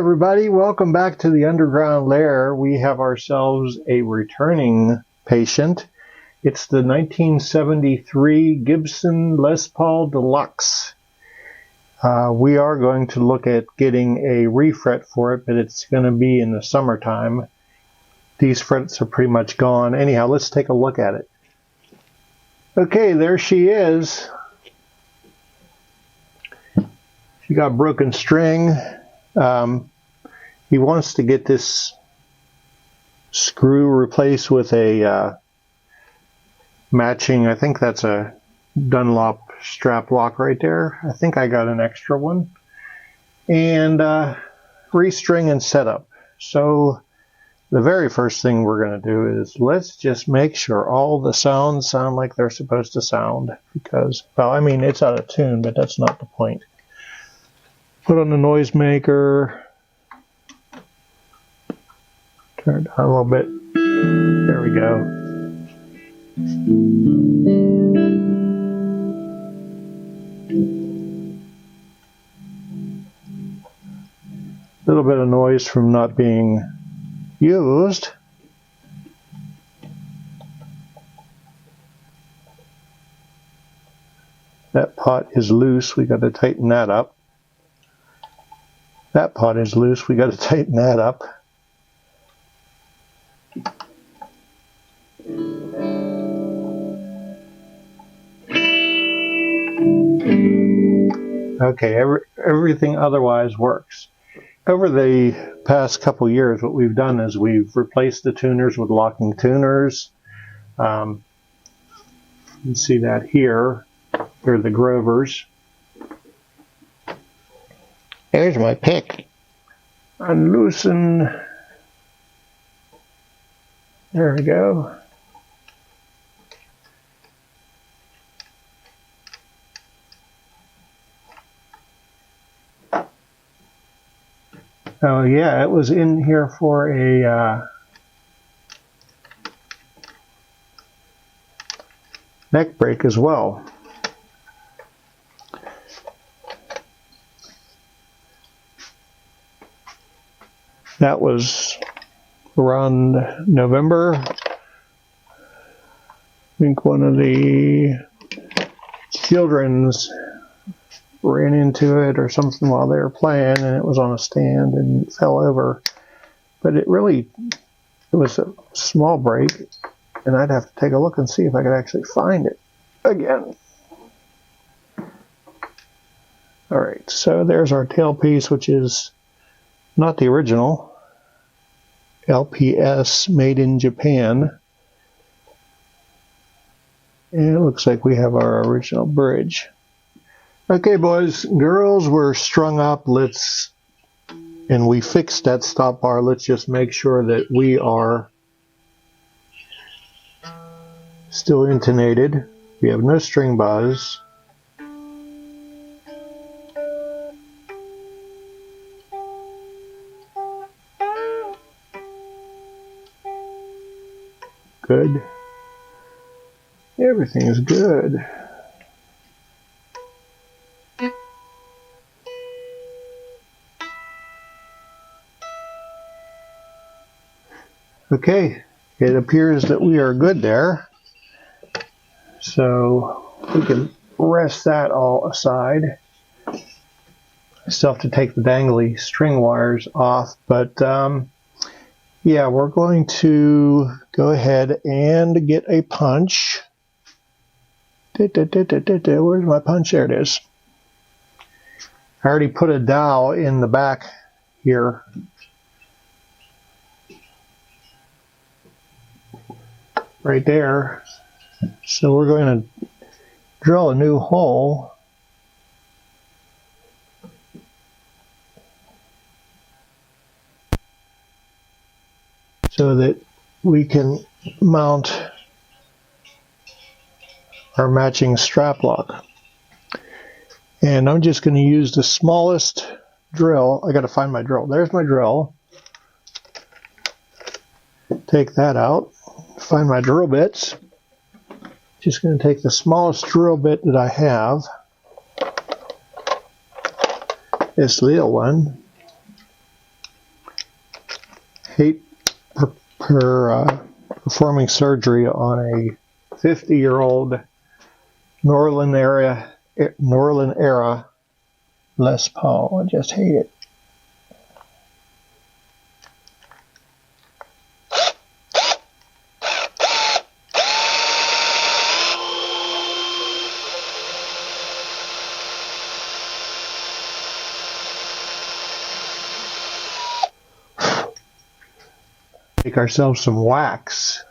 everybody, welcome back to the Underground Lair. We have ourselves a returning patient. It's the 1973 Gibson Les Paul Deluxe. We are going to look at getting a refret for it, but it's going to be in the summertime. These frets are pretty much gone. Anyhow, let's take a look at it. Okay, there she is. She got broken string. He wants to get this screw replaced with a matching, I think that's a Dunlop strap lock right there. I think I got an extra one. And restring and setup. So the very first thing we're going to do is let's just make sure all the sounds sound like they're supposed to sound. Because, well, I mean, it's out of tune, but that's not the point. Put on the noisemaker. Turn it down a little bit. There we go. A little bit of noise from not being used. That pot is loose. We got to tighten that up. That pot is loose. We got to tighten that up. Okay, everything otherwise works. Over the past couple years, what we've done is we've replaced the tuners with locking tuners. You can see that here. They're the Grovers. There's my pick. Unloosen. There we go. Oh yeah, it was in here for a neck break as well. That was around November. I think one of the children's ran into it or something while they were playing, and it was on a stand and it fell over. But it was a small break, and I'd have to take a look and see if I could actually find it again. Alright, so there's our tailpiece, which is not the original. LPS, made in Japan. And it looks like we have our original bridge. Okay, boys, girls, we're strung up. And we fixed that stop bar. Let's just make sure that we are still intonated. We have no string buzz. Good. Everything is good. Okay, it appears that we are good there. So we can rest that all aside. I still have to take the dangly string wires off, but yeah, we're going to go ahead and get a punch. Where's my punch? There it is. I already put a dowel in the back here. Right there. So we're going to drill a new hole. So that we can mount our matching strap lock. And I'm just going to use the smallest drill. I got to find my drill. There's my drill. Take that out. Find my drill bits. Just going to take the smallest drill bit that I have. This little one. hate performing surgery on a 50-year-old Norland era Les Paul. I just hate it. Make ourselves some wax.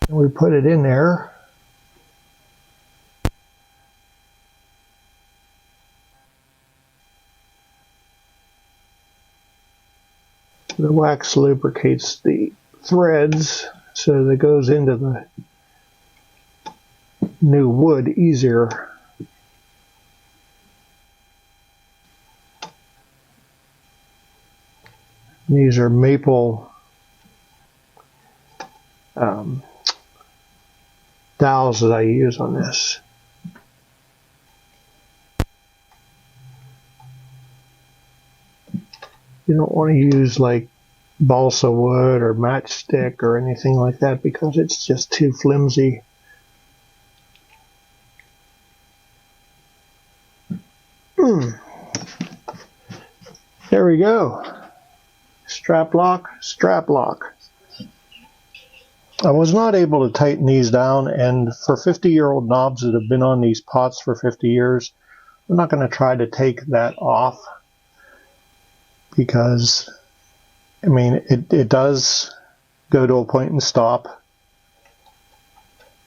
And we put it in there. The wax lubricates the threads so that it goes into the new wood easier. These are maple dowels that I use on this. You don't want to use like balsa wood or matchstick or anything like that because it's just too flimsy. There we go. Strap lock, strap lock. I was not able to tighten these down, and for 50-year-old knobs that have been on these pots for 50 years, I'm not going to try to take that off because, I mean, it does go to a point and stop,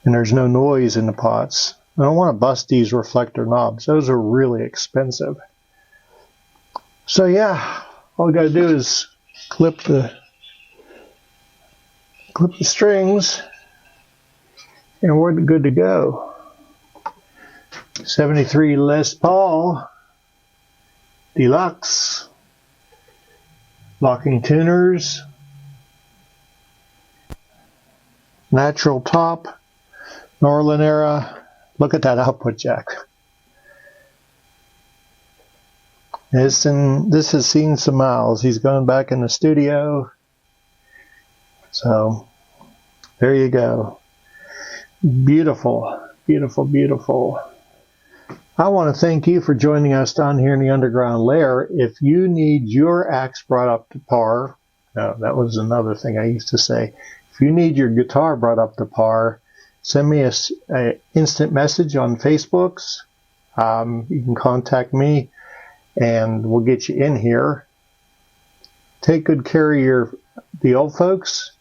and there's no noise in the pots. I don't want to bust these reflector knobs. Those are really expensive. So yeah, all I got to do is clip the strings and we're good to go. 73 Les Paul Deluxe locking tuners, natural top, Norland era. Look at that output jack. This has seen some miles. He's going back in the studio. So, there you go. Beautiful, beautiful, beautiful. I want to thank you for joining us down here in the underground lair. If you need your axe brought up to par, no, that was another thing I used to say. If you need your guitar brought up to par, send me a instant message on Facebooks. You can contact me and we'll get you in here. Take good care of the old folks.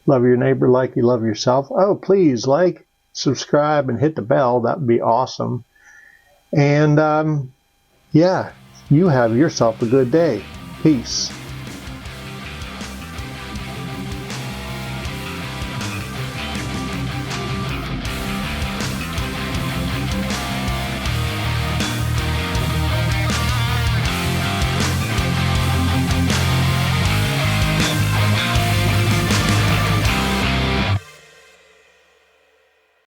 Love your neighbor like you love yourself. Oh, please like, subscribe, and hit the bell. That would be awesome. And yeah, you have yourself a good day. Peace.